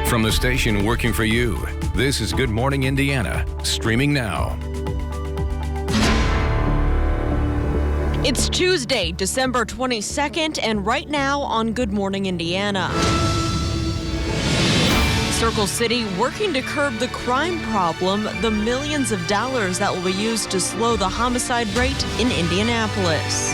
From the station working for you, this is Good Morning Indiana, streaming now. It's Tuesday, December 22nd, and right now on Good Morning Indiana. Circle City working to curb the crime problem, the millions of dollars that will be used to slow the homicide rate in Indianapolis.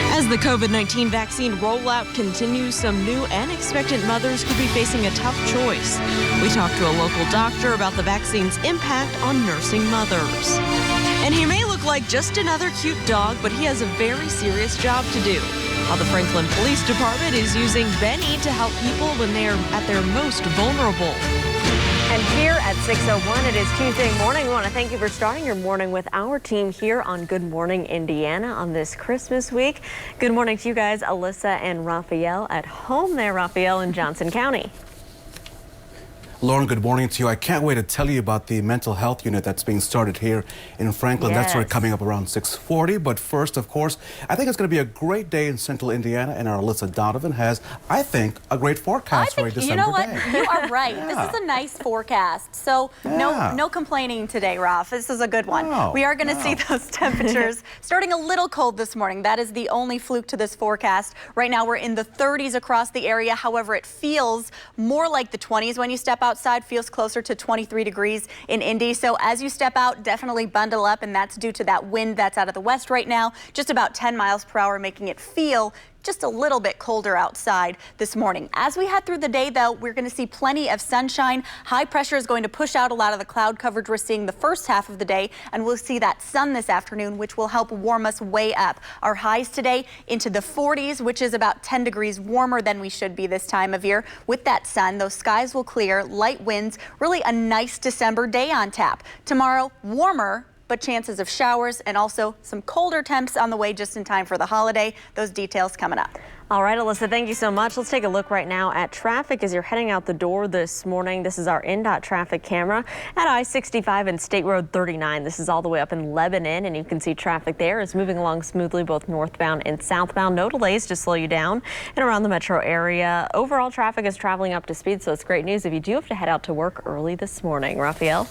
As the COVID-19 vaccine rollout continues, some new and expectant mothers could be facing a tough choice. We talked to a local doctor about the vaccine's impact on nursing mothers. And he may look like just another cute dog, but he has a very serious job to do. How the Franklin Police Department is using Benny to help people when they are at their most vulnerable. And here at 6:01, it is Tuesday morning. We want to thank you for starting your morning with our team here on Good Morning Indiana on this Christmas week. Good morning to you guys, Alyssa and Raphael at home there, Raphael in Johnson County. Lauren, good morning to you. I can't wait to tell you about the mental health unit that's being started here in Franklin. Yes. That's sort of coming up around 6:40. But first, of course, I think it's going to be a great day in central Indiana, and our Alyssa Donovan has, I think, a great forecast for a December day. You know what? You are right. This is a nice forecast. So no complaining today, Ralph. This is a good one. We are going to see those temperatures starting a little cold this morning. That is the only fluke to this forecast. Right now, we're in the 30s across the area. However, it feels more like the 20s when you step outside, feels closer to 23 degrees in Indy. So as you step out, definitely bundle up, and that's due to that wind that's out of the west right now, just about 10 miles per hour, making it feel just a little bit colder outside this morning. As we head through the day, though, we're going to see plenty of sunshine. High pressure is going to push out a lot of the cloud coverage we're seeing the first half of the day, and we'll see that sun this afternoon, which will help warm us way up. Our highs today into the 40s, which is about 10 degrees warmer than we should be this time of year. With that sun, those skies will clear, light winds, really a nice December day on tap. Tomorrow, warmer, but chances of showers and also some colder temps on the way just in time for the holiday. Those details coming up. All right, Alyssa, thank you so much. Let's take a look right now at traffic as you're heading out the door this morning. This is our NDOT traffic camera at I-65 and State Road 39. This is all the way up in Lebanon, and you can see traffic there is moving along smoothly, both northbound and southbound. No delays to slow you down. And around the metro area, overall traffic is traveling up to speed, so it's great news if you do have to head out to work early this morning. Raphael?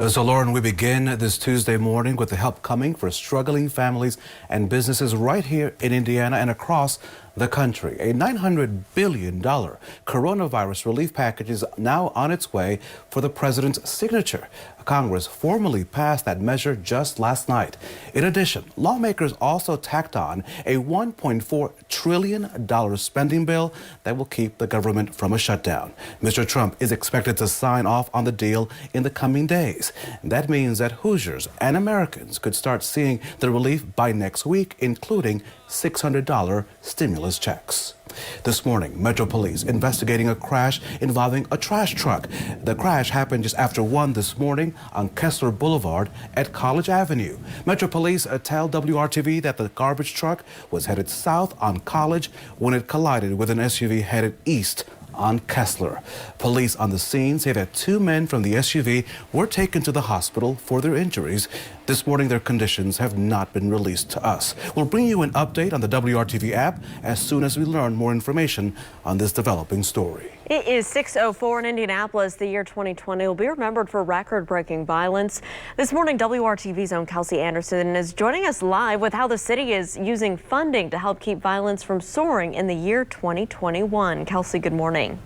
So, Lauren, we begin this Tuesday morning with the help coming for struggling families and businesses right here in Indiana and across the country. A $900 billion coronavirus relief package is now on its way for the president's signature. Congress formally passed that measure just last night. In addition, lawmakers also tacked on a $1.4 trillion spending bill that will keep the government from a shutdown. Mr. Trump is expected to sign off on the deal in the coming days. That means that Hoosiers and Americans could start seeing the relief by next week, including $600 stimulus checks. This morning, Metro Police investigating a crash involving a trash truck. The crash happened just after 1 this morning on Kessler Boulevard at College Avenue. Metro Police tell WRTV that the garbage truck was headed south on College when it collided with an SUV headed east on Kessler. Police on the scene say that 2 men from the SUV were taken to the hospital for their injuries. This morning, their conditions have not been released to us. We'll bring you an update on the WRTV app as soon as we learn more information on this developing story. It is 6:04 in Indianapolis. The year 2020 will be remembered for record-breaking violence. This morning, WRTV's own Kelsey Anderson is joining us live with how the city is using funding to help keep violence from soaring in the year 2021. Kelsey, good morning.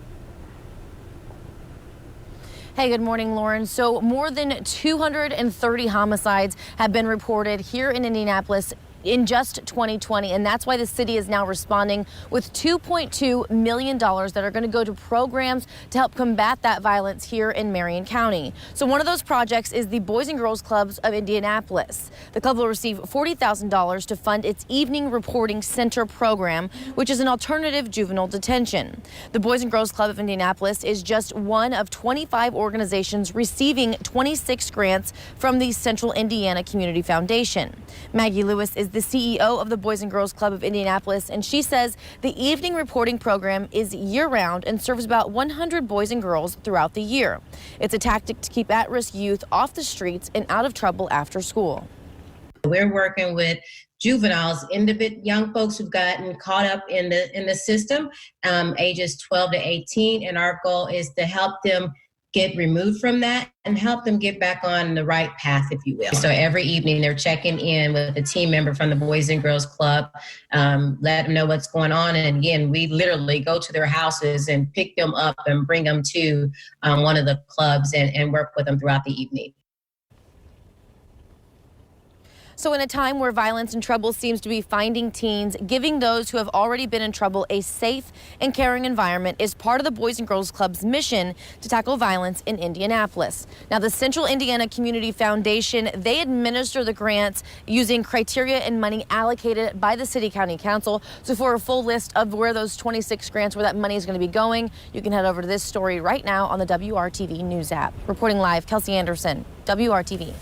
Hey, good morning, Lauren. So more than 230 homicides have been reported here in Indianapolis in just 2020, and that's why the city is now responding with $2.2 million that are going to go to programs to help combat that violence here in Marion County. So one of those projects is the Boys and Girls Clubs of Indianapolis. The club will receive $40,000 to fund its Evening Reporting Center program, which is an alternative juvenile detention. The Boys and Girls Club of Indianapolis is just one of 25 organizations receiving 26 grants from the Central Indiana Community Foundation. Maggie Lewis is the CEO of the Boys and Girls Club of Indianapolis, and she says the evening reporting program is year-round and serves about 100 boys and girls throughout the year. It's a tactic to keep at-risk youth off the streets and out of trouble after school. We're working with juveniles, young folks who've gotten caught up in the system, ages 12 to 18. And our goal is to help them get removed from that and help them get back on the right path, if you will. So every evening they're checking in with a team member from the Boys and Girls Club, let them know what's going on. And again, we literally go to their houses and pick them up and bring them to one of the clubs and work with them throughout the evening. So in a time where violence and trouble seems to be finding teens, giving those who have already been in trouble a safe and caring environment is part of the Boys and Girls Club's mission to tackle violence in Indianapolis. Now, the Central Indiana Community Foundation, they administer the grants using criteria and money allocated by the City County Council. So for a full list of where those 26 grants, where that money is going to be going, you can head over to this story right now on the WRTV News app. Reporting live, Kelsey Anderson, WRTV.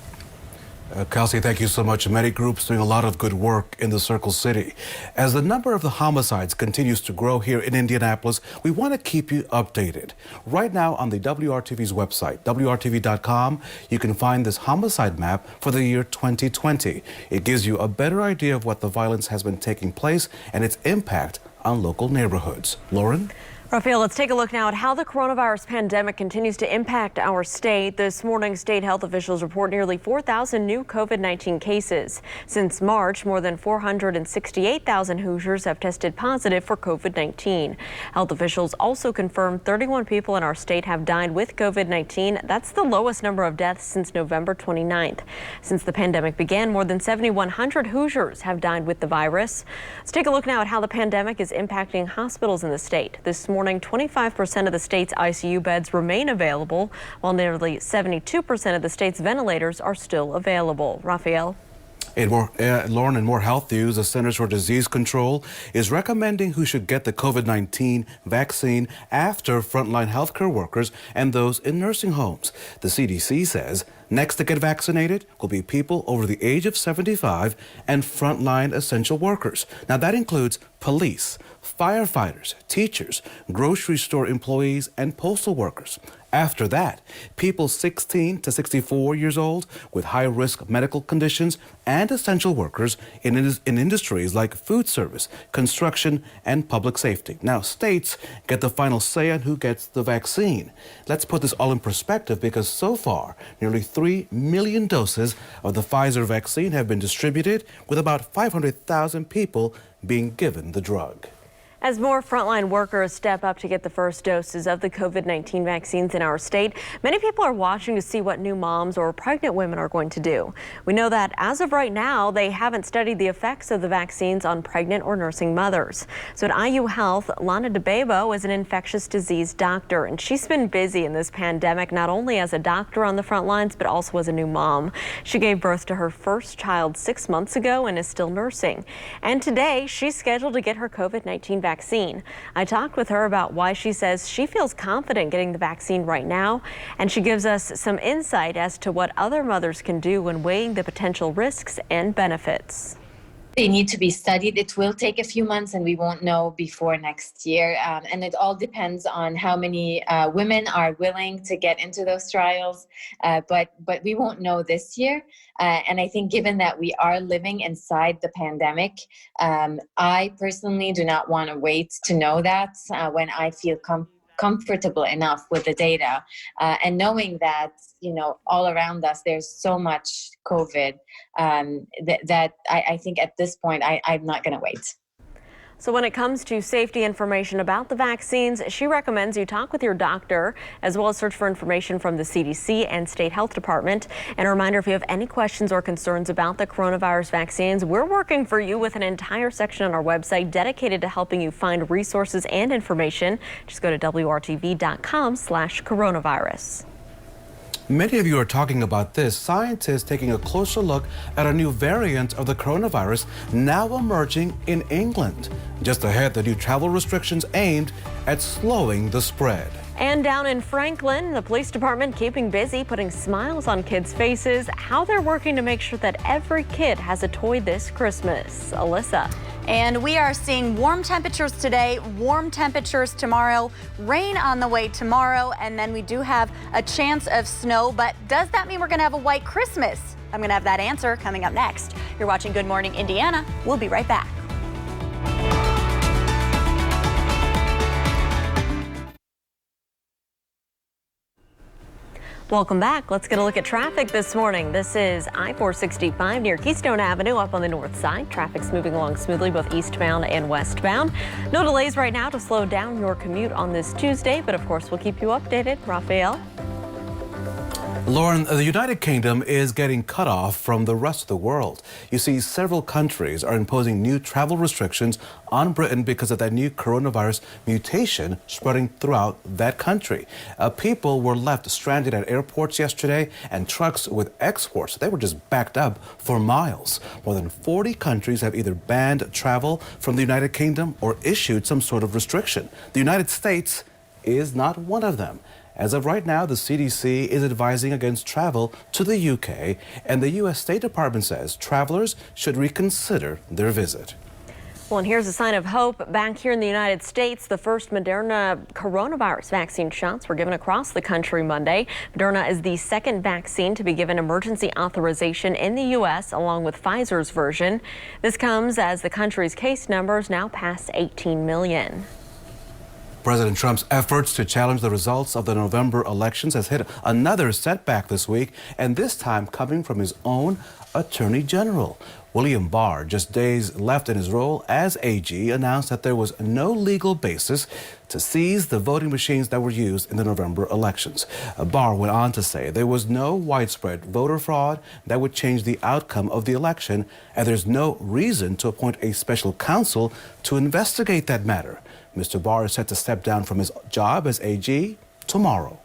Kelsey, thank you so much. Many groups doing a lot of good work in the Circle City. As the number of the homicides continues to grow here in Indianapolis, we want to keep you updated. Right now on the WRTV's website, WRTV.com, you can find this homicide map for the year 2020. It gives you a better idea of what the violence has been taking place and its impact on local neighborhoods. Lauren? Rafael, let's take a look now at how the coronavirus pandemic continues to impact our state. This morning, state health officials report nearly 4,000 new COVID-19 cases. Since March, more than 468,000 Hoosiers have tested positive for COVID-19. Health officials also confirmed 31 people in our state have died with COVID-19. That's the lowest number of deaths since November 29th. Since the pandemic began, more than 7,100 Hoosiers have died with the virus. Let's take a look now at how the pandemic is impacting hospitals in the state. This morning, 25% of the state's ICU beds remain available, while nearly 72% of the state's ventilators are still available. Rafael? Lauren, in more health news, the Centers for Disease Control is recommending who should get the COVID-19 vaccine after frontline healthcare workers and those in nursing homes. The CDC says next to get vaccinated will be people over the age of 75 and frontline essential workers. Now, that includes police, firefighters, teachers, grocery store employees, and postal workers. After that, people 16 to 64 years old with high-risk medical conditions and essential workers in industries like food service, construction, and public safety. Now, states get the final say on who gets the vaccine. Let's put this all in perspective because so far, nearly 3 million doses of the Pfizer vaccine have been distributed, with about 500,000 people being given the drug. As more frontline workers step up to get the first doses of the COVID-19 vaccines in our state, many people are watching to see what new moms or pregnant women are going to do. We know that as of right now, they haven't studied the effects of the vaccines on pregnant or nursing mothers. So at IU Health, Lana DeBebo is an infectious disease doctor, and she's been busy in this pandemic, not only as a doctor on the front lines, but also as a new mom. She gave birth to her first child 6 months ago and is still nursing. And today, she's scheduled to get her COVID-19 vaccine. I talked with her about why she says she feels confident getting the vaccine right now, and she gives us some insight as to what other mothers can do when weighing the potential risks and benefits. They need to be studied. It will take a few months and we won't know before next year. And it all depends on how many women are willing to get into those trials. But we won't know this year. And I think given that we are living inside the pandemic, I personally do not want to wait to know that when I feel comfortable enough with the data and knowing that, you know, all around us, there's so much COVID that I think at this point, I'm not going to wait. So when it comes to safety information about the vaccines, she recommends you talk with your doctor, as well as search for information from the CDC and State Health Department. And a reminder, if you have any questions or concerns about the coronavirus vaccines, we're working for you with an entire section on our website dedicated to helping you find resources and information. Just go to WRTV.com/coronavirus. Many of you are talking about this. Scientists taking a closer look at a new variant of the coronavirus now emerging in England. Just ahead, the new travel restrictions aimed at slowing the spread. And down in Franklin, the police department keeping busy, putting smiles on kids' faces, how they're working to make sure that every kid has a toy this Christmas. Alyssa. And we are seeing warm temperatures today, warm temperatures tomorrow, rain on the way tomorrow, and then we do have a chance of snow. But does that mean we're going to have a white Christmas? I'm going to have that answer coming up next. You're watching Good Morning Indiana. We'll be right back. Welcome back. Let's get a look at traffic this morning. This is I-465 near Keystone Avenue up on the north side. Traffic's moving along smoothly both eastbound and westbound. No delays right now to slow down your commute on this Tuesday, but of course we'll keep you updated. Rafael? Lauren, the United Kingdom is getting cut off from the rest of the world. You see, several countries are imposing new travel restrictions on Britain because of that new coronavirus mutation spreading throughout that country. People were left stranded at airports yesterday, and trucks with exports, they were just backed up for miles. More than 40 countries have either banned travel from the United Kingdom or issued some sort of restriction. The United States is not one of them. As of right now, the CDC is advising against travel to the UK, and the U.S. State Department says travelers should reconsider their visit. Well, and here's a sign of hope. Back here in the United States, the first Moderna coronavirus vaccine shots were given across the country Monday. Moderna is the second vaccine to be given emergency authorization in the U.S., along with Pfizer's version. This comes as the country's case numbers now pass 18 million. President Trump's efforts to challenge the results of the November elections has hit another setback this week, and this time coming from his own Attorney General. William Barr, just days left in his role as AG, announced that there was no legal basis to seize the voting machines that were used in the November elections. Barr went on to say there was no widespread voter fraud that would change the outcome of the election, and there's no reason to appoint a special counsel to investigate that matter. Mr. Barr is set to step down from his job as AG tomorrow.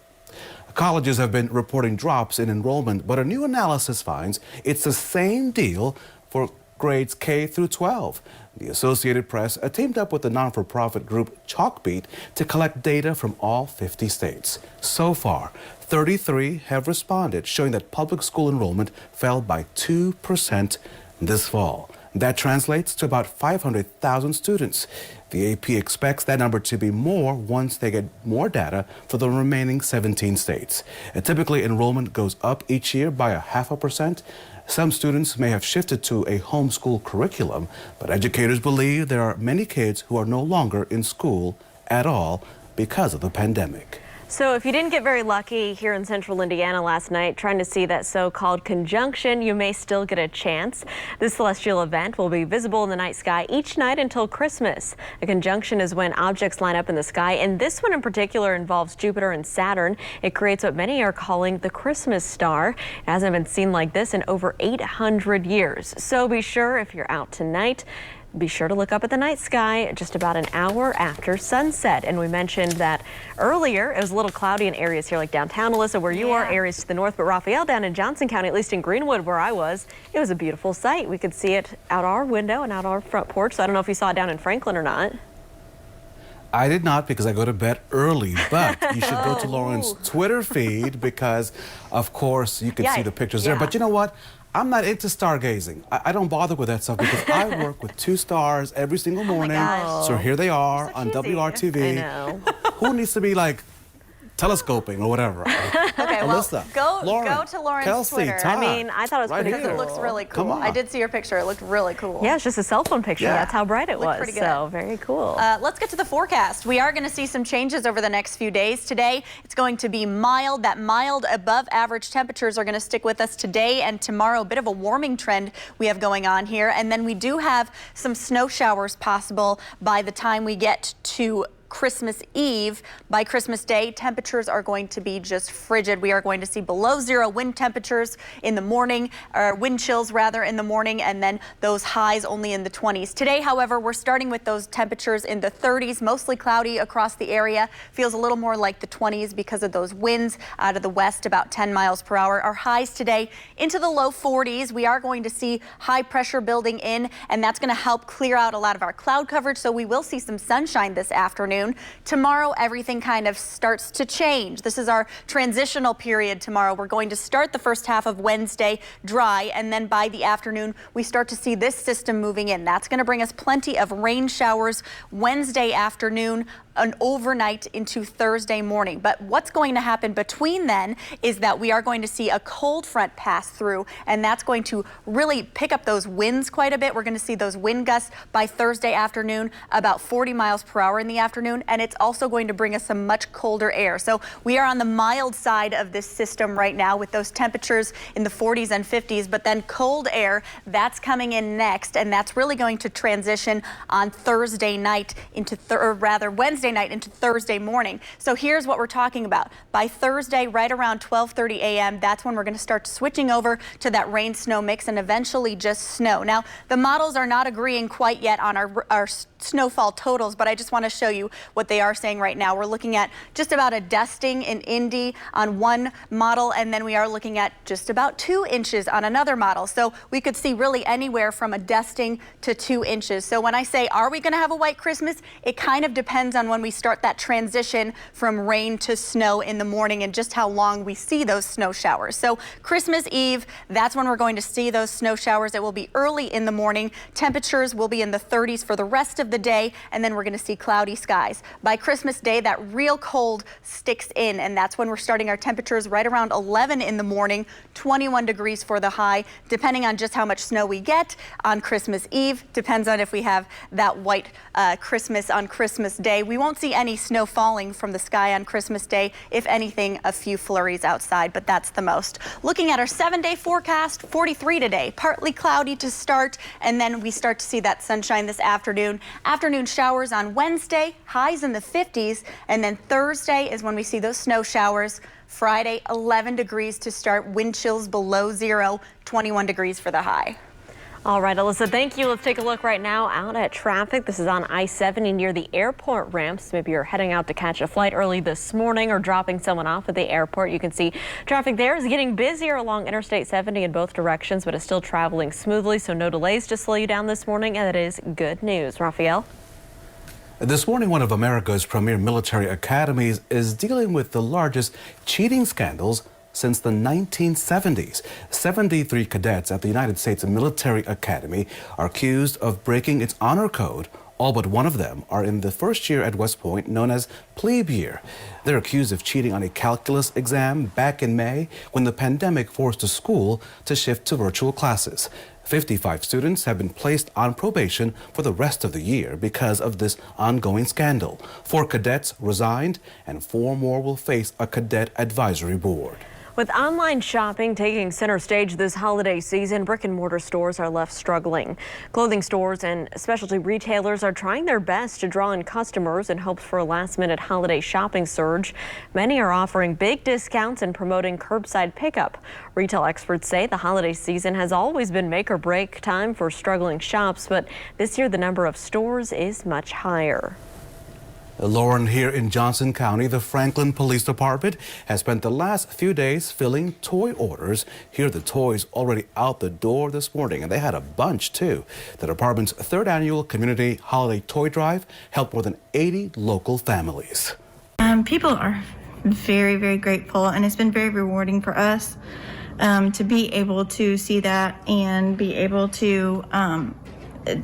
Colleges have been reporting drops in enrollment, but a new analysis finds it's the same deal for grades K through 12. The Associated Press teamed up with the non-for-profit group Chalkbeat to collect data from all 50 states. So far, 33 have responded, showing that public school enrollment fell by 2% this fall. That translates to about 500,000 students. The AP expects that number to be more once they get more data for the remaining 17 states. Typically, enrollment goes up each year by 0.5%. Some students may have shifted to a homeschool curriculum, but educators believe there are many kids who are no longer in school at all because of the pandemic. So if you didn't get very lucky here in central Indiana last night trying to see that so-called conjunction, you may still get a chance. This celestial event will be visible in the night sky each night until Christmas. A conjunction is when objects line up in the sky, and this one in particular involves Jupiter and Saturn. It creates what many are calling the Christmas star. It hasn't been seen like this in over 800 years. So be sure, if you're out tonight, be sure to look up at the night sky just about an hour after sunset. And we mentioned that earlier it was a little cloudy in areas here like downtown, Alyssa, where you are, areas to the north. But Rafael, down in Johnson County, at least in Greenwood where I was, it was a beautiful sight. We could see it out our window and out our front porch. So I don't know if you saw it down in Franklin or not. I did not, because I go to bed early, but you should go to Lauren's Twitter feed because, of course, you can see the pictures there. But you know what? I'm not into stargazing. I don't bother with that stuff because I work with 2 stars every single morning. So here they are on WRTV. I know. Who needs to be like telescoping or whatever? Okay, Alyssa, well, Lauren, go to Lauren's Kelsey, Twitter. Todd, I mean, I thought it was pretty cool. It looks really cool. Come on. I did see your picture. It looked really cool. Yeah, it's just a cell phone picture. Yeah. That's how bright it was. Pretty good. So very cool. Let's get to the forecast. We are going to see some changes over the next few days. Today, it's going to be mild. That mild above average temperatures are going to stick with us today and tomorrow. A bit of a warming trend we have going on here. And then we do have some snow showers possible by the time we get to Christmas Eve. By Christmas Day, temperatures are going to be just frigid. We are going to see below 0 wind temperatures in the morning, or wind chills rather in the morning, and then those highs only in the 20s. Today, however, we're starting with those temperatures in the 30s, mostly cloudy across the area. Feels a little more like the 20s because of those winds out of the west, about 10 miles per hour. Our highs today into the low 40s. We are going to see high pressure building in, and that's going to help clear out a lot of our cloud coverage, so we will see some sunshine this afternoon. Tomorrow, everything kind of starts to change. This is our transitional period tomorrow. We're going to start the first half of Wednesday dry, and then by the afternoon, we start to see this system moving in. That's going to bring us plenty of rain showers Wednesday afternoon. an overnight into Thursday morning. But what's going to happen between then is that we are going to see a cold front pass through, and that's going to really pick up those winds quite a bit. We're going to see those wind gusts by Thursday afternoon, about 40 miles per hour in the afternoon, and it's also going to bring us some much colder air. So we are on the mild side of this system right now with those temperatures in the 40s and 50s, but then cold air, that's coming in next, and that's really going to transition on Thursday night into, or rather Wednesday night into Thursday morning. So here's what we're talking about. By Thursday, right around 12:30 a.m., that's when we're going to start switching over to that rain snow mix and eventually just snow. Now, the models are not agreeing quite yet on our snowfall totals, but I just want to show you what they are saying right now. We're looking at just about a dusting in Indy on one model, and then we are looking at just about 2 inches on another model. So we could see really anywhere from a dusting to 2 inches. So when I say, are we going to have a white Christmas? It kind of depends on when we start that transition from rain to snow in the morning and just how long we see those snow showers. So Christmas Eve, that's when we're going to see those snow showers. It will be early in the morning. Temperatures will be in the 30s for the rest of the day, and then we're going to see cloudy skies. By Christmas Day, that real cold sticks in, and that's when we're starting our temperatures right around 11 in the morning, 21 degrees for the high, depending on just how much snow we get on Christmas Eve. Depends on if we have that white Christmas on Christmas Day. We won't see any snow falling from the sky on Christmas Day. If anything, a few flurries outside, but that's the most. Looking at our 7-day forecast, 43 today, partly cloudy to start, and then we start to see that sunshine this afternoon. Afternoon showers on Wednesday, highs in the 50s, and then Thursday is when we see those snow showers. Friday, 11 degrees to start, wind chills below 0, 21 degrees for the high. All right, Alyssa, thank you. Let's take a look right now out at traffic. This is on I-70 near the airport ramps. Maybe you're heading out to catch a flight early this morning or dropping someone off at the airport. You can see traffic there is getting busier along Interstate 70 in both directions, but it's still traveling smoothly, so no delays to slow you down this morning, and that is good news. Raphael? This morning, one of America's premier military academies is dealing with the largest cheating scandals since the 1970s. 73 cadets at the United States Military Academy are accused of breaking its honor code. All but one of them are in the first year at West Point, known as plebe year. They're accused of cheating on a calculus exam back in May when the pandemic forced the school to shift to virtual classes. 55 students have been placed on probation for the rest of the year because of this ongoing scandal. 4 cadets resigned, and 4 more will face a cadet advisory board. With online shopping taking center stage this holiday season, brick and mortar stores are left struggling. Clothing stores and specialty retailers are trying their best to draw in customers in hopes for a last-minute holiday shopping surge. Many are offering big discounts and promoting curbside pickup. Retail experts say the holiday season has always been make or break time for struggling shops, but this year the number of stores is much higher. Lauren, here in Johnson County, the Franklin Police Department has spent the last few days filling toy orders. Here are the toys already out the door this morning, and they had a bunch too. The department's 3rd annual community holiday toy drive helped more than 80 local families. People are very, very grateful, and it's been very rewarding for us to be able to see that and be able to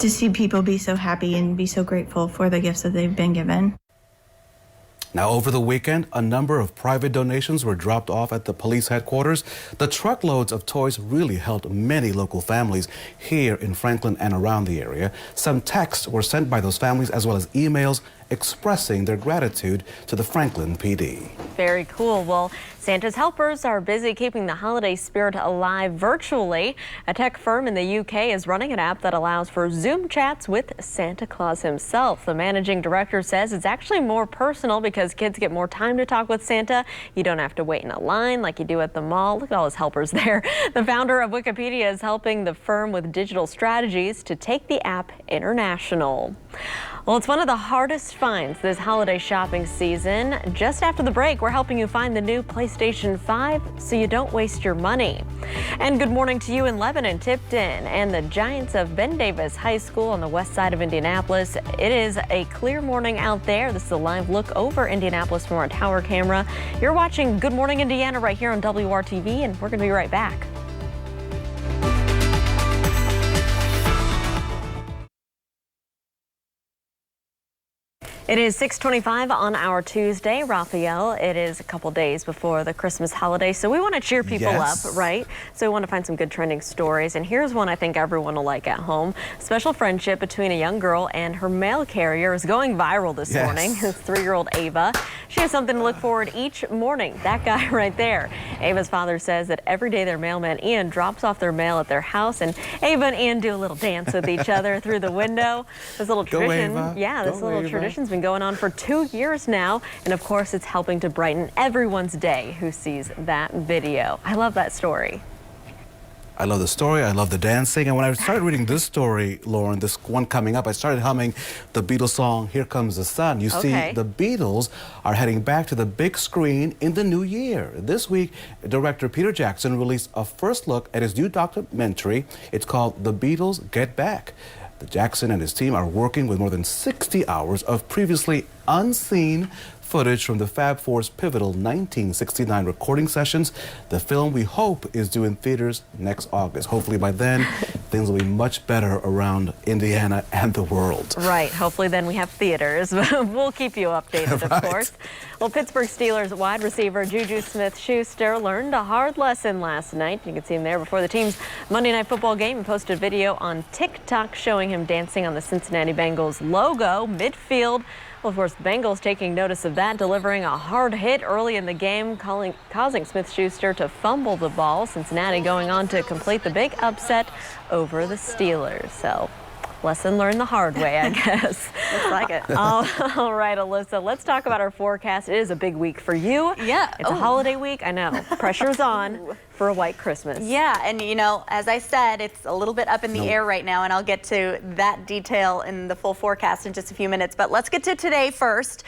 see people be so happy and be so grateful for the gifts that they've been given. Now, over the weekend, a number of private donations were dropped off at the police headquarters. The truckloads of toys really helped many local families here in Franklin and around the area. Some texts were sent by those families as well as emails expressing their gratitude to the Franklin PD. Very cool. Well, Santa's helpers are busy keeping the holiday spirit alive virtually. A tech firm in the UK is running an app that allows for Zoom chats with Santa Claus himself. The managing director says it's actually more personal because kids get more time to talk with Santa. You don't have to wait in a line like you do at the mall. Look at all his helpers there. The founder of Wikipedia is helping the firm with digital strategies to take the app international. Well, it's one of the hardest finds this holiday shopping season. Just after the break, we're helping you find the new PlayStation 5 so you don't waste your money. And good morning to you in Lebanon, Tipton, and the Giants of Ben Davis High School on the west side of Indianapolis. It is a clear morning out there. This is a live look over Indianapolis from our tower camera. You're watching Good Morning Indiana right here on WRTV, and we're going to be right back. It is 6:25 on our Tuesday. Raphael, it is a couple days before the Christmas holiday, so we want to cheer people up, right? So we want to find some good trending stories, and here's one I think everyone will like at home. Special friendship between a young girl and her mail carrier is going viral this morning. 3-year-old Ava. She has something to look forward each morning. That guy right there. Ava's father says that every day their mailman Ian drops off their mail at their house, and Ava and Ian do a little dance with each other through the window. This little tradition, this little tradition's been going on for 2 years now, and of course it's helping to brighten everyone's day who sees that video. I love that story. I love the story, I love the dancing, and when I started reading this story, Lauren, this one coming up, I started humming the Beatles song, Here Comes the Sun. You see, the Beatles are heading back to the big screen in the new year. This week, director Peter Jackson released a first look at his new documentary. It's called The Beatles Get Back. Jackson and his team are working with more than 60 hours of previously unseen footage from the Fab Four's pivotal 1969 recording sessions. The film, we hope, is due in theaters next August. Hopefully by then, things will be much better around Indiana and the world. Right. Hopefully then we have theaters. We'll keep you updated, of course. Well, Pittsburgh Steelers wide receiver Juju Smith-Schuster learned a hard lesson last night. You can see him there before the team's Monday Night Football game and posted a video on TikTok showing him dancing on the Cincinnati Bengals logo midfield. Well, of course, the Bengals taking notice of that, delivering a hard hit early in the game, causing Smith-Schuster to fumble the ball. Cincinnati going on to complete the big upset over the Steelers. So, lesson learned the hard way, I guess. Looks like it. All right, Alyssa, let's talk about our forecast. It is a big week for you. Yeah. It's a holiday week. I know. Pressure's on for a white Christmas. Yeah, and you know, as I said, it's a little bit up in the air right now, and I'll get to that detail in the full forecast in just a few minutes. But let's get to today first.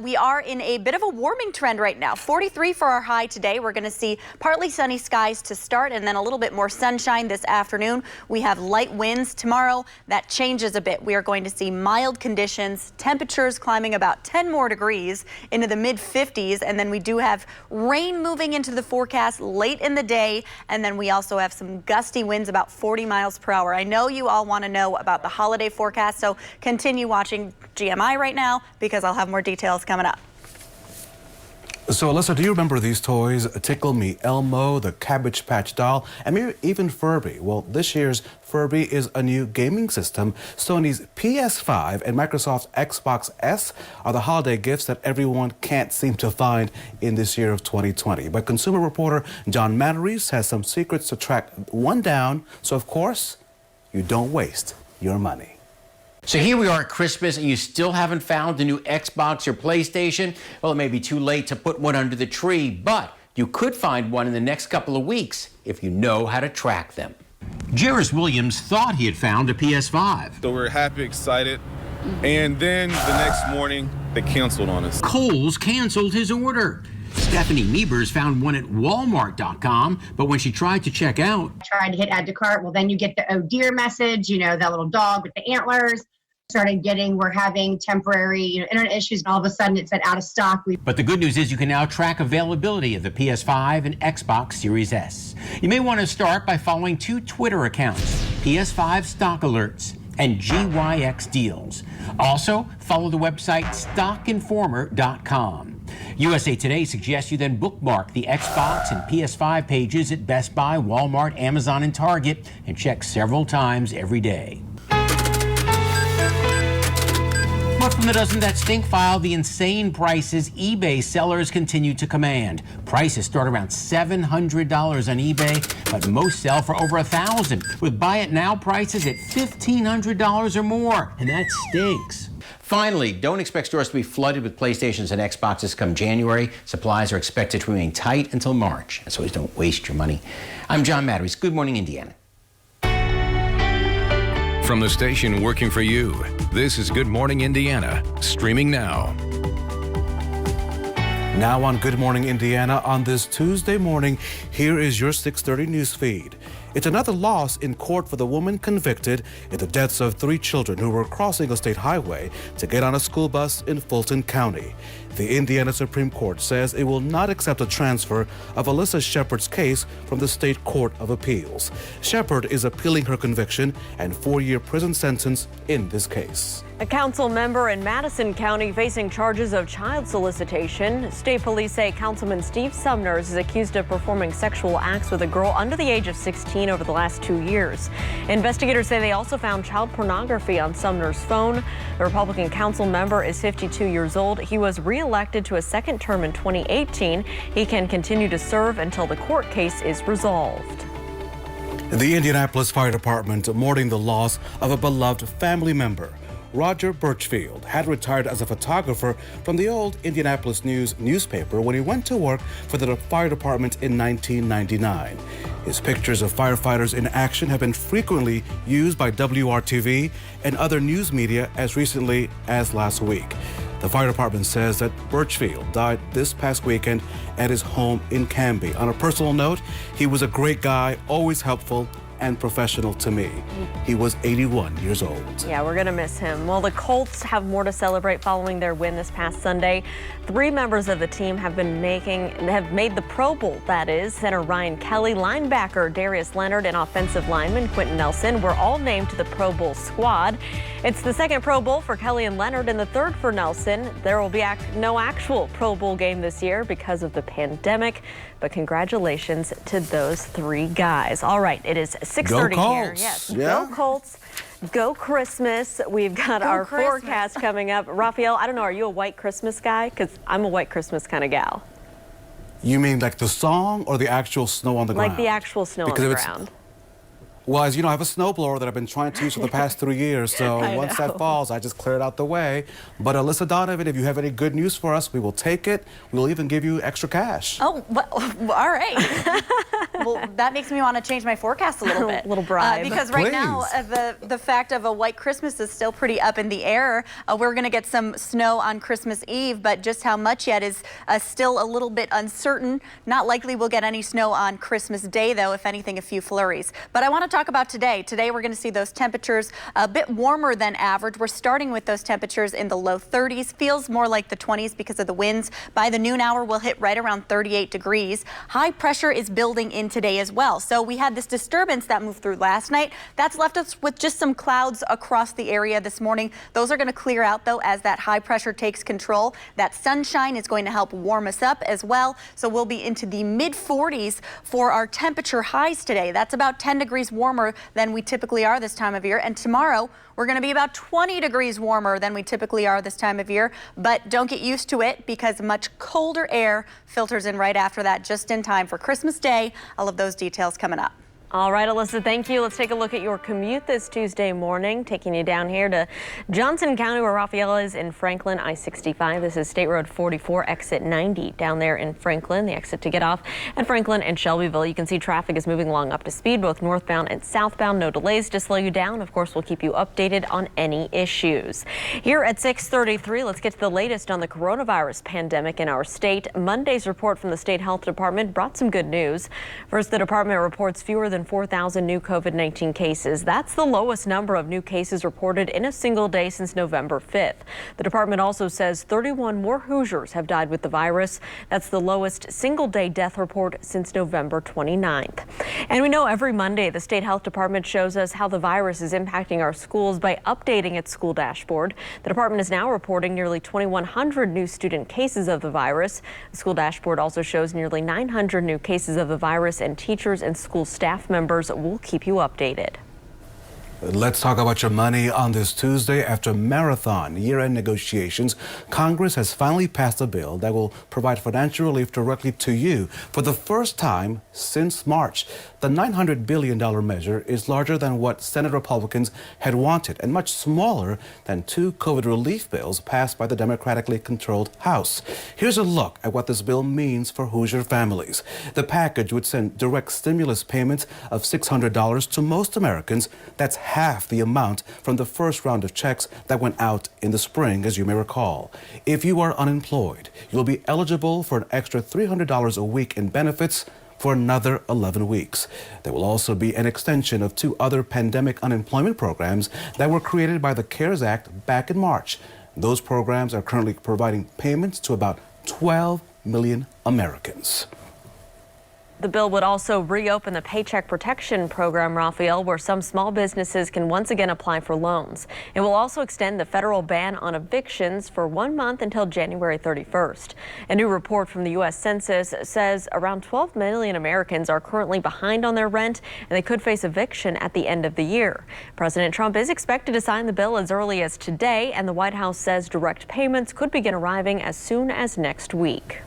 We are in a bit of a warming trend right now. 43 for our high today. We're going to see partly sunny skies to start, and then a little bit more sunshine this afternoon. We have light winds tomorrow. That changes a bit. We are going to see mild conditions, temperatures climbing about 10 more degrees into the mid-50s, and then we do have rain moving into the forecast late in the day, and then we also have some gusty winds about 40 miles per hour. I know you all want to know about the holiday forecast, so continue watching GMI right now because I'll have more details coming up. So, Alyssa, do you remember these toys? Tickle Me Elmo, the Cabbage Patch Doll, and maybe even Furby? Well, this year's Furby is a new gaming system. Sony's PS5 and Microsoft's Xbox S are the holiday gifts that everyone can't seem to find in this year of 2020. But consumer reporter John Matteries has some secrets to track one down, so of course, you don't waste your money. So here we are at Christmas and you still haven't found the new Xbox or PlayStation? Well, it may be too late to put one under the tree, but you could find one in the next couple of weeks if you know how to track them. Jairus Williams thought he had found a PS5. So we're happy, excited, and then the next morning they canceled on us. Kohl's canceled his order. Stephanie Niebers found one at Walmart.com, but when she tried to check out, tried to hit add to cart. Well, then you get the oh dear message, you know, that little dog with the antlers. Started getting, we're having temporary internet issues, and all of a sudden it said out of stock. But the good news is you can now track availability of the PS5 and Xbox Series S. You may want to start by following 2 Twitter accounts, PS5 Stock Alerts and GYX Deals. Also, follow the website stockinformer.com. USA Today suggests you then bookmark the Xbox and PS5 pages at Best Buy, Walmart, Amazon, and Target, and check several times every day. But from the Doesn't That Stink file, the insane prices eBay sellers continue to command. Prices start around $700 on eBay, but most sell for over $1,000, with buy it now prices at $1,500 or more, and that stinks. Finally, don't expect stores to be flooded with PlayStations and Xboxes come January. Supplies are expected to remain tight until March, and so don't waste your money. I'm John Matteries. Good morning, Indiana. From the station working for you, this is Good Morning Indiana, streaming now. Now on Good Morning Indiana on this Tuesday morning, here is your 6:30 news feed. It's another loss in court for the woman convicted in the deaths of 3 children who were crossing a state highway to get on a school bus in Fulton County. The Indiana Supreme Court says it will not accept a transfer of Alyssa Shepard's case from the State Court of Appeals. Shepard is appealing her conviction and 4-year prison sentence in this case. A council member in Madison County facing charges of child solicitation. State police say Councilman Steve Sumners is accused of performing sexual acts with a girl under the age of 16 over the last 2 years. Investigators say they also found child pornography on Sumners' phone. The Republican council member is 52 years old. He was reelected to a second term in 2018. He can continue to serve until the court case is resolved. The Indianapolis Fire Department mourning the loss of a beloved family member. Roger Birchfield had retired as a photographer from the old Indianapolis News newspaper when he went to work for the fire department in 1999. His pictures of firefighters in action have been frequently used by WRTV and other news media as recently as last week. The fire department says that Birchfield died this past weekend at his home in Canby. On a personal note, he was a great guy, always helpful and professional to me. He was 81 years old. Yeah, we're gonna miss him. Well, the Colts have more to celebrate following their win this past Sunday. 3 members of the team have made the Pro Bowl, that is. Center Ryan Kelly, linebacker Darius Leonard, and offensive lineman Quentin Nelson were all named to the Pro Bowl squad. It's the second Pro Bowl for Kelly and Leonard and the third for Nelson. There will be no actual Pro Bowl game this year because of the pandemic, but congratulations to those 3 guys. All right, it is 6:30 here. Yes, yeah. Go Colts. Go Christmas. We've got our forecast coming up. Raphael, I don't know, are you a white Christmas guy? Because I'm a white Christmas kind of gal. You mean like the song or the actual snow on the ground? Like the actual snow on the ground. Well, as you know, I have a snowblower that I've been trying to use for the past 3 years, so once that falls, I just clear it out the way. But Alyssa Donovan, if you have any good news for us, we will take it. We'll even give you extra cash. Oh, well, all right. Well, that makes me want to change my forecast a little bit. A little bribe. Because right now, the fact of a white Christmas is still pretty up in the air. We're going to get some snow on Christmas Eve, but just how much yet is still a little bit uncertain. Not likely we'll get any snow on Christmas Day, though, if anything, a few flurries. But I want to talk about today. Today, we're going to see those temperatures a bit warmer than average. We're starting with those temperatures in the low 30s. Feels more like the 20s because of the winds. By the noon hour, we'll hit right around 38 degrees. High pressure is building in today as well. So we had this disturbance that moved through last night. That's left us with just some clouds across the area this morning. Those are going to clear out, though, as that high pressure takes control. That sunshine is going to help warm us up as well. So we'll be into the mid 40s for our temperature highs today. That's about 10 degrees warmer than we typically are this time of year. And tomorrow, we're going to be about 20 degrees warmer than we typically are this time of year. But don't get used to it because much colder air filters in right after that, just in time for Christmas Day. All of those details coming up. All right, Alyssa, thank you. Let's take a look at your commute this Tuesday morning, taking you down here to Johnson County, where Raphael is in Franklin, I-65. This is State Road 44, exit 90 down there in Franklin, the exit to get off. And Franklin and Shelbyville, you can see traffic is moving along up to speed, both northbound and southbound. No delays to slow you down. Of course, we'll keep you updated on any issues. Here at 6:33, let's get to the latest on the coronavirus pandemic in our state. Monday's report from the State Health Department brought some good news. First, the department reports fewer than 4,000 new COVID-19 cases. That's the lowest number of new cases reported in a single day since November 5th. The department also says 31 more Hoosiers have died with the virus. That's the lowest single-day death report since November 29th. And we know every Monday the State Health Department shows us how the virus is impacting our schools by updating its school dashboard. The department is now reporting nearly 2,100 new student cases of the virus. The school dashboard also shows nearly 900 new cases of the virus, and teachers and school staff members will keep you updated. Let's talk about your money on this Tuesday. After marathon year-end negotiations, Congress has finally passed a bill that will provide financial relief directly to you for the first time since March. The $900 billion measure is larger than what Senate Republicans had wanted and much smaller than 2 COVID relief bills passed by the Democratically controlled House. Here's a look at what this bill means for Hoosier families. The package would send direct stimulus payments of $600 to most Americans. That's half the amount from the first round of checks that went out in the spring, as you may recall. If you are unemployed, you'll be eligible for an extra $300 a week in benefits for another 11 weeks. There will also be an extension of 2 other pandemic unemployment programs that were created by the CARES Act back in March. Those programs are currently providing payments to about 12 million Americans. The bill would also reopen the Paycheck Protection Program, Raphael, where some small businesses can once again apply for loans. It will also extend the federal ban on evictions for 1 month until January 31st. A new report from the U.S. Census says around 12 million Americans are currently behind on their rent, and they could face eviction at the end of the year. President Trump is expected to sign the bill as early as today, and the White House says direct payments could begin arriving as soon as next week.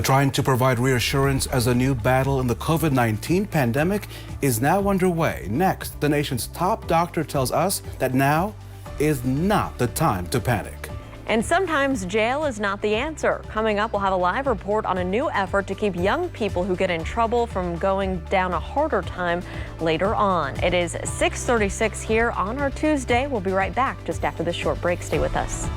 Trying to provide reassurance as a new battle in the COVID-19 pandemic is now underway. Next, the nation's top doctor tells us that now is not the time to panic. And sometimes jail is not the answer. Coming up, we'll have a live report on a new effort to keep young people who get in trouble from going down a harder time later on. It is 6:36 here on our Tuesday. We'll be right back just after this short break. Stay with us.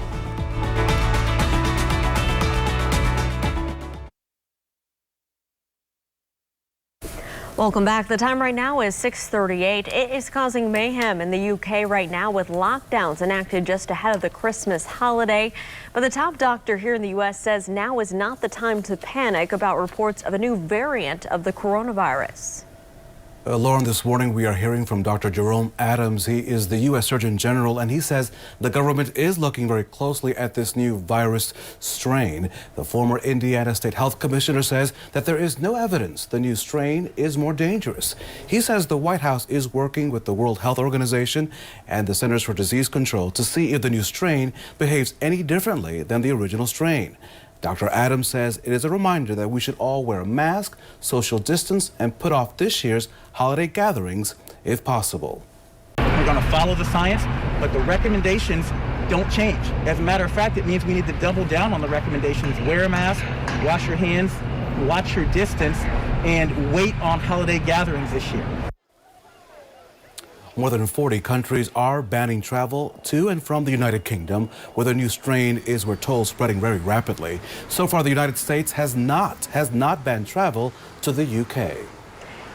Welcome back. The time right now is 6:38. It is causing mayhem in the UK right now with lockdowns enacted just ahead of the Christmas holiday. But the top doctor here in the U.S. says now is not the time to panic about reports of a new variant of the coronavirus. Lauren, this morning we are hearing from Dr. Jerome Adams. He is the U.S. Surgeon General, and he says the government is looking very closely at this new virus strain. The former Indiana State Health Commissioner says that there is no evidence the new strain is more dangerous. He says the White House is working with the World Health Organization and the Centers for Disease Control to see if the new strain behaves any differently than the original strain. Dr. Adams says it is a reminder that we should all wear a mask, social distance, and put off this year's holiday gatherings if possible. We're going to follow the science, but the recommendations don't change. As a matter of fact, it means we need to double down on the recommendations. Wear a mask, wash your hands, watch your distance, and wait on holiday gatherings this year. More than 40 countries are banning travel to and from the United Kingdom, where the new strain is, we're told, spreading very rapidly. So far, the United States has not banned travel to the UK.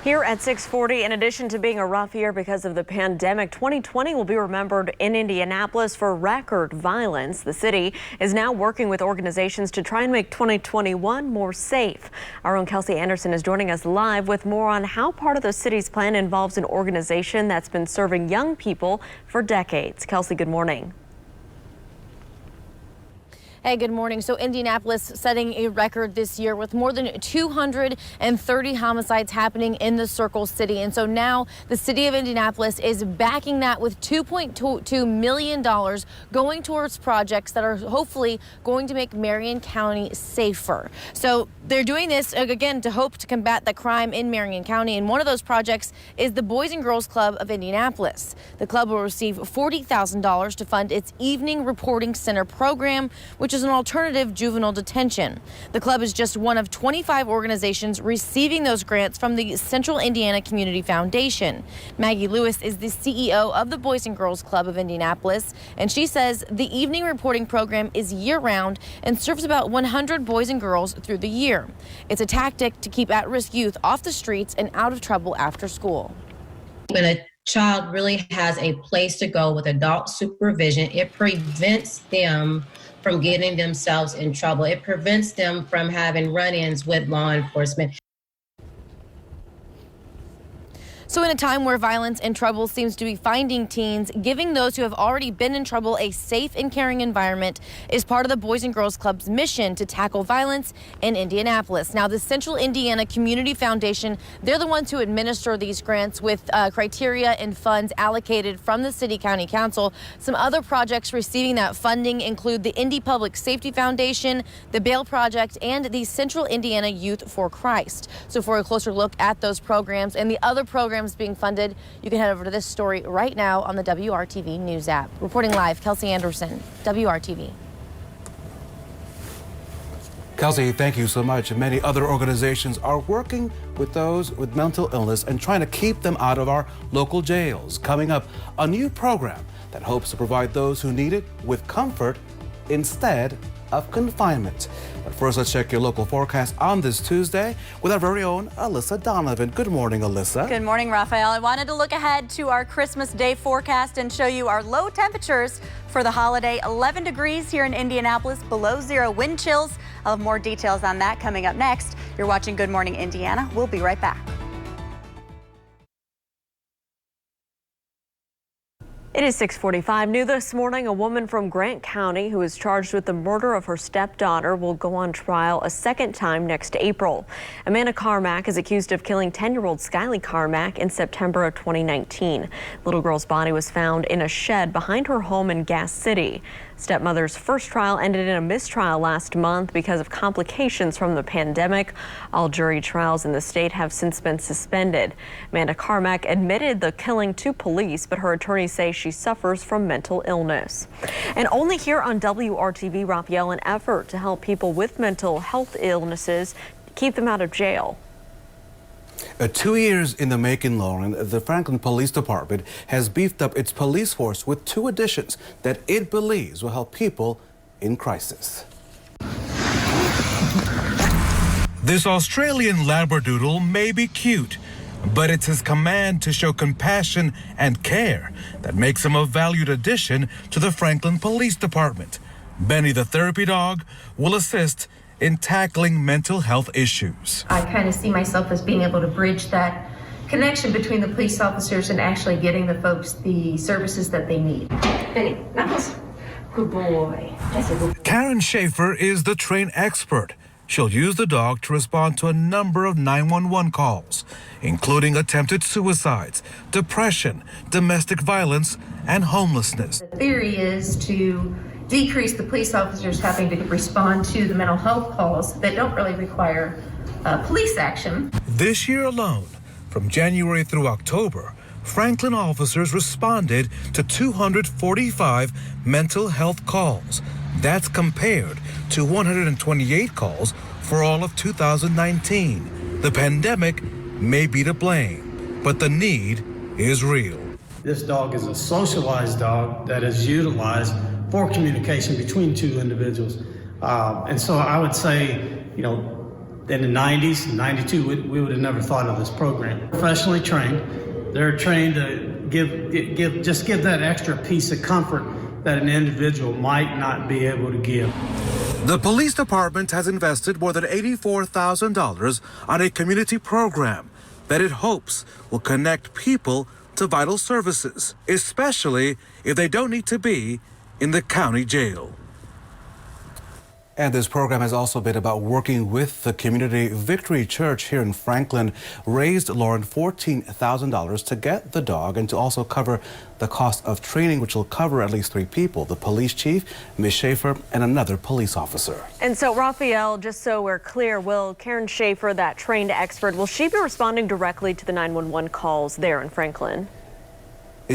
Here at 6:40, in addition to being a rough year because of the pandemic, 2020 will be remembered in Indianapolis for record violence. The city is now working with organizations to try and make 2021 more safe. Our own Kelsey Anderson is joining us live with more on how part of the city's plan involves an organization that's been serving young people for decades. Kelsey, good morning. Hey, good morning. So Indianapolis setting a record this year with more than 230 homicides happening in the Circle City. And so now the city of Indianapolis is backing that with $2.2 million going towards projects that are hopefully going to make Marion County safer. So they're doing this, again, to hope to combat the crime in Marion County. And one of those projects is the Boys and Girls Club of Indianapolis. The club will receive $40,000 to fund its Evening Reporting Center program, which is an alternative juvenile detention. The club is just one of 25 organizations receiving those grants from the Central Indiana Community Foundation. Maggie Lewis is the CEO of the Boys and Girls Club of Indianapolis, and she says the evening reporting program is year-round and serves about 100 boys and girls through the year. It's a tactic to keep at-risk youth off the streets and out of trouble after school. When a child really has a place to go with adult supervision, it prevents them from getting themselves in trouble. It prevents them from having run-ins with law enforcement. So in a time where violence and trouble seems to be finding teens, giving those who have already been in trouble a safe and caring environment is part of the Boys and Girls Club's mission to tackle violence in Indianapolis. Now, the Central Indiana Community Foundation, they're the ones who administer these grants with criteria and funds allocated from the City County Council. Some other projects receiving that funding include the Indy Public Safety Foundation, the Bail Project, and the Central Indiana Youth for Christ. So for a closer look at those programs and the other programs being funded, you can head over to this story right now on the WRTV News app. Reporting live, Kelsey Anderson, WRTV. Kelsey, thank you so much. Many other organizations are working with those with mental illness and trying to keep them out of our local jails. Coming up, a new program that hopes to provide those who need it with comfort instead of confinement. But first, let's check your local forecast on this Tuesday with our very own Alyssa Donovan. Good morning, Alyssa. Good morning, Raphael. I wanted to look ahead to our Christmas Day forecast and show you our low temperatures for the holiday. 11 degrees here in Indianapolis, below zero wind chills. I'll have more details on that coming up next. You're watching Good Morning Indiana. We'll be right back. It is 6:45. New this morning, a woman from Grant County who is charged with the murder of her stepdaughter will go on trial a second time next April. Amanda Carmack is accused of killing 10-year-old Skylee Carmack in September of 2019. Little girl's body was found in a shed behind her home in Gas City. Stepmother's first trial ended in a mistrial last month because of complications from the pandemic. All jury trials in the state have since been suspended. Amanda Carmack admitted the killing to police, but her attorneys say she suffers from mental illness. And only here on WRTV, Raphael, an effort to help people with mental health illnesses keep them out of jail. 2 years in the making, Lauren, the Franklin Police Department has beefed up its police force with 2 additions that it believes will help people in crisis. This Australian Labradoodle may be cute, but it's his command to show compassion and care that makes him a valued addition to the Franklin Police Department. Benny the therapy dog will assist in tackling mental health issues. I kind of see myself as being able to bridge that connection between the police officers and actually getting the folks the services that they need. Benny, nice. Good boy. That's a good boy. Karen Schaefer is the trained expert. She'll use the dog to respond to a number of 911 calls, including attempted suicides, depression, domestic violence, and homelessness. The theory is to decrease the police officers having to respond to the mental health calls that don't really require police action. This year alone, from January through October, Franklin officers responded to 245 mental health calls. That's compared to 128 calls for all of 2019. The pandemic may be to blame, but the need is real. This dog is a socialized dog that is utilized for communication between 2 individuals. And so I would say, in the 90s, 92, we would have never thought of this program. Professionally trained, they're trained to give that extra piece of comfort that an individual might not be able to give. The police department has invested more than $84,000 on a community program that it hopes will connect people to vital services, especially if they don't need to be in the county jail. And this program has also been about working with the community. Victory Church here in Franklin raised Lauren $14,000 to get the dog and to also cover the cost of training, which will cover at least 3 people, the police chief, Ms. Schaefer, and another police officer. And so, Raphael, just so we're clear, will Karen Schaefer, that trained expert, will she be responding directly to the 911 calls there in Franklin?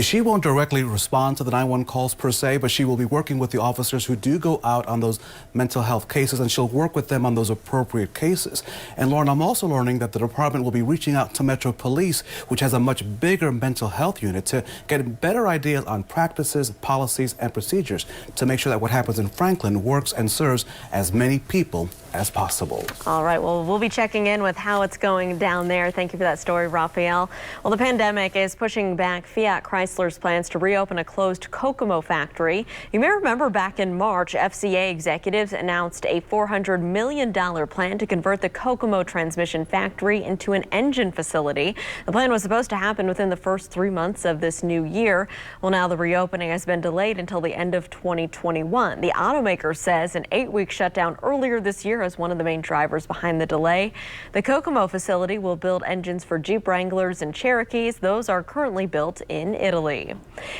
She won't directly respond to the 911 calls per se, but she will be working with the officers who do go out on those mental health cases, and she'll work with them on those appropriate cases. And Lauren, I'm also learning that the department will be reaching out to Metro Police, which has a much bigger mental health unit, to get better ideas on practices, policies, and procedures to make sure that what happens in Franklin works and serves as many people as possible. All right, well, we'll be checking in with how it's going down there. Thank you for that story, Raphael. Well, the pandemic is pushing back Fiat Chrysler's plans to reopen a closed Kokomo factory. You may remember back in March, FCA executives announced a $400 million plan to convert the Kokomo transmission factory into an engine facility. The plan was supposed to happen within the first 3 months of this new year. Well, now the reopening has been delayed until the end of 2021. The automaker says an 8-week shutdown earlier this year is one of the main drivers behind the delay. The Kokomo facility will build engines for Jeep Wranglers and Cherokees. Those are currently built in Italy.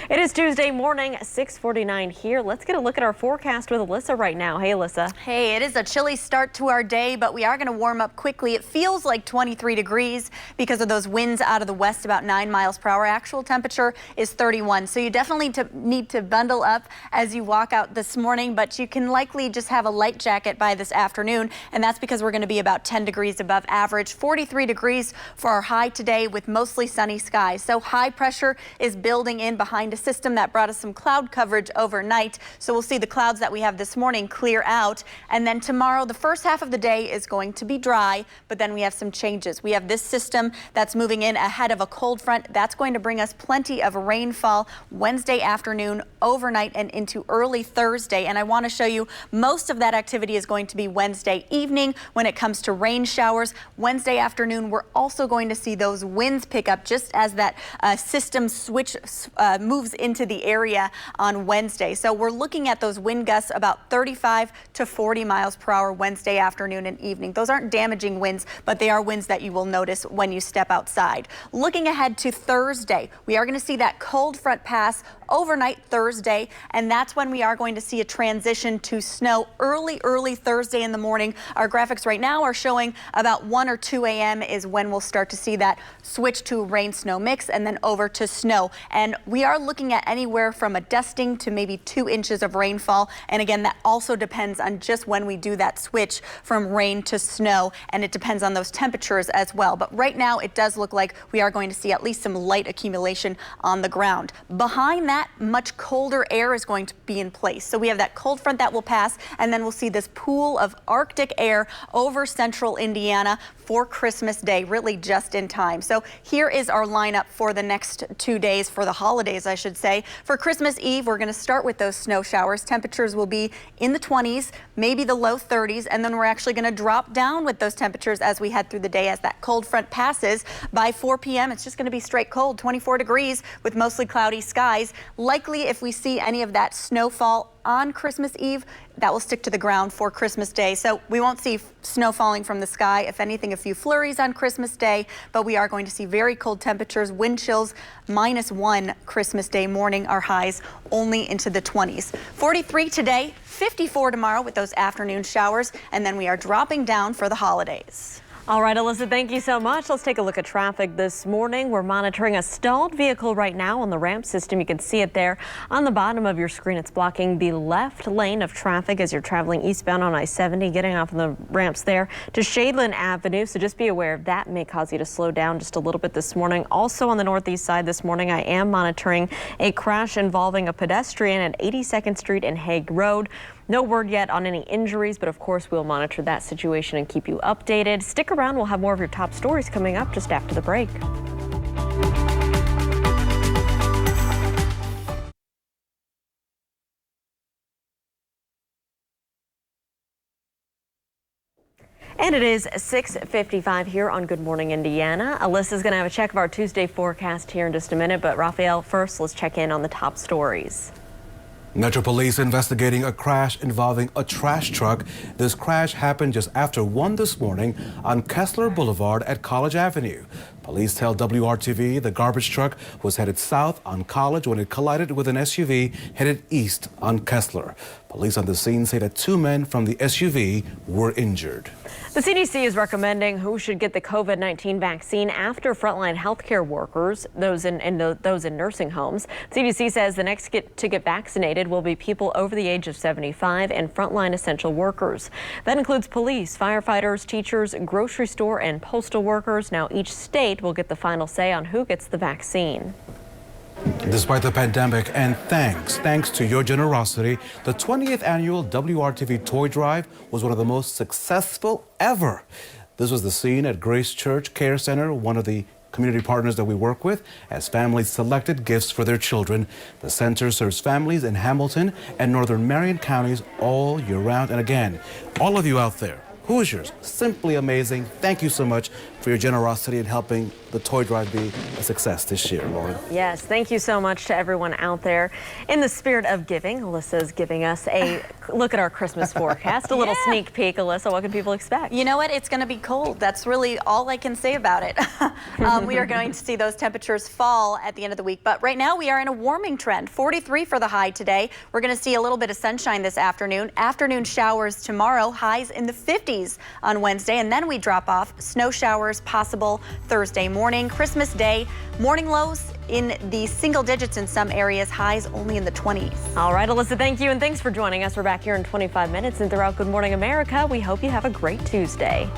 It is Tuesday morning, 6:49 here. Let's get a look at our forecast with Alyssa right now. Hey, Alyssa. Hey, it is a chilly start to our day, but we are going to warm up quickly. It feels like 23 degrees because of those winds out of the west, about 9 miles per hour. Actual temperature is 31, so you definitely need to bundle up as you walk out this morning, but you can likely just have a light jacket by this afternoon, and that's because we're going to be about 10 degrees above average. 43 degrees for our high today with mostly sunny skies. So high pressure is building in behind a system that brought us some cloud coverage overnight. So we'll see the clouds that we have this morning clear out. And then tomorrow, the first half of the day is going to be dry, but then we have some changes. We have this system that's moving in ahead of a cold front. That's going to bring us plenty of rainfall Wednesday afternoon, overnight, and into early Thursday. And I want to show you most of that activity is going to be Wednesday Wednesday evening. When it comes to rain showers, Wednesday afternoon, we're also going to see those winds pick up just as that system switch moves into the area on Wednesday. So we're looking at those wind gusts about 35 to 40 miles per hour Wednesday afternoon and evening. Those aren't damaging winds, but they are winds that you will notice when you step outside. Looking ahead to Thursday, we are going to see that cold front pass overnight Thursday, and that's when we are going to see a transition to snow early Thursday in the morning. Our graphics right now are showing about 1 or 2 a.m. is when we'll start to see that switch to rain snow mix and then over to snow. And we are looking at anywhere from a dusting to maybe 2 inches of rainfall. And again, that also depends on just when we do that switch from rain to snow, and it depends on those temperatures as well. But right now it does look like we are going to see at least some light accumulation on the ground. Behind that, much colder air is going to be in place. So we have that cold front that will pass, and then we'll see this pool of Arctic air over central Indiana for Christmas Day, really just in time. So here is our lineup for the next 2 days, for the holidays, I should say. For Christmas Eve, we're going to start with those snow showers. Temperatures will be in the 20s, maybe the low 30s, and then we're actually going to drop down with those temperatures as we head through the day as that cold front passes. By 4 p.m., it's just going to be straight cold, 24 degrees with mostly cloudy skies. Likely, if we see any of that snowfall on Christmas Eve, that will stick to the ground for Christmas Day. So we won't see snow falling from the sky. If anything, a few flurries on Christmas Day, but we are going to see very cold temperatures, wind chills -1 Christmas Day morning. Our highs only into the 20s. 43 today, 54 tomorrow with those afternoon showers, and then we are dropping down for the holidays. All right, Alyssa, thank you so much. Let's take a look at traffic this morning. We're monitoring a stalled vehicle right now on the ramp system. You can see it there on the bottom of your screen. It's blocking the left lane of traffic as you're traveling eastbound on I-70, getting off on the ramps there to Shadeland Avenue. So just be aware of that. May cause you to slow down just a little bit this morning. Also on the northeast side this morning, I am monitoring a crash involving a pedestrian at 82nd Street and Hague Road. No word yet on any injuries, but of course we'll monitor that situation and keep you updated. Stick around. We'll have more of your top stories coming up just after the break. And it is 6:55 here on Good Morning Indiana. Alyssa's going to have a check of our Tuesday forecast here in just a minute, but Raphael, first let's check in on the top stories. Metro Police investigating a crash involving a trash truck. This crash happened just after 1 this morning on Kessler Boulevard at College Avenue. Police tell WRTV the garbage truck was headed south on College when it collided with an SUV headed east on Kessler. Police on the scene say that 2 men from the SUV were injured. The CDC is recommending who should get the COVID-19 vaccine after frontline healthcare workers, those in nursing homes. CDC says the next to get vaccinated will be people over the age of 75 and frontline essential workers. That includes police, firefighters, teachers, grocery store and postal workers. Now each state will get the final say on who gets the vaccine. Despite the pandemic and thanks to your generosity, the 20th annual WRTV Toy Drive was one of the most successful ever. This was the scene at Grace Church Care Center, one of the community partners that we work with, as families selected gifts for their children. The center serves families in Hamilton and Northern Marion counties all year round. And again, all of you out there, Hoosiers, simply amazing. Thank you so much for your generosity in helping the toy drive be a success this year, Lauren. Yes, thank you so much to everyone out there. In the spirit of giving, Alyssa's giving us a look at our Christmas forecast, a little sneak peek. Alyssa, what can people expect? You know what? It's going to be cold. That's really all I can say about it. We are going to see those temperatures fall at the end of the week, but right now we are in a warming trend. 43 for the high today. We're going to see a little bit of sunshine this afternoon. Afternoon showers tomorrow, highs in the 50s on Wednesday, and then we drop off. Snow showers possible Thursday morning. Christmas Day, morning lows in the single digits in some areas, highs only in the 20s. All right, Alyssa, thank you, and thanks for joining us. We're back here in 25 minutes and throughout Good Morning America. We hope you have a great Tuesday.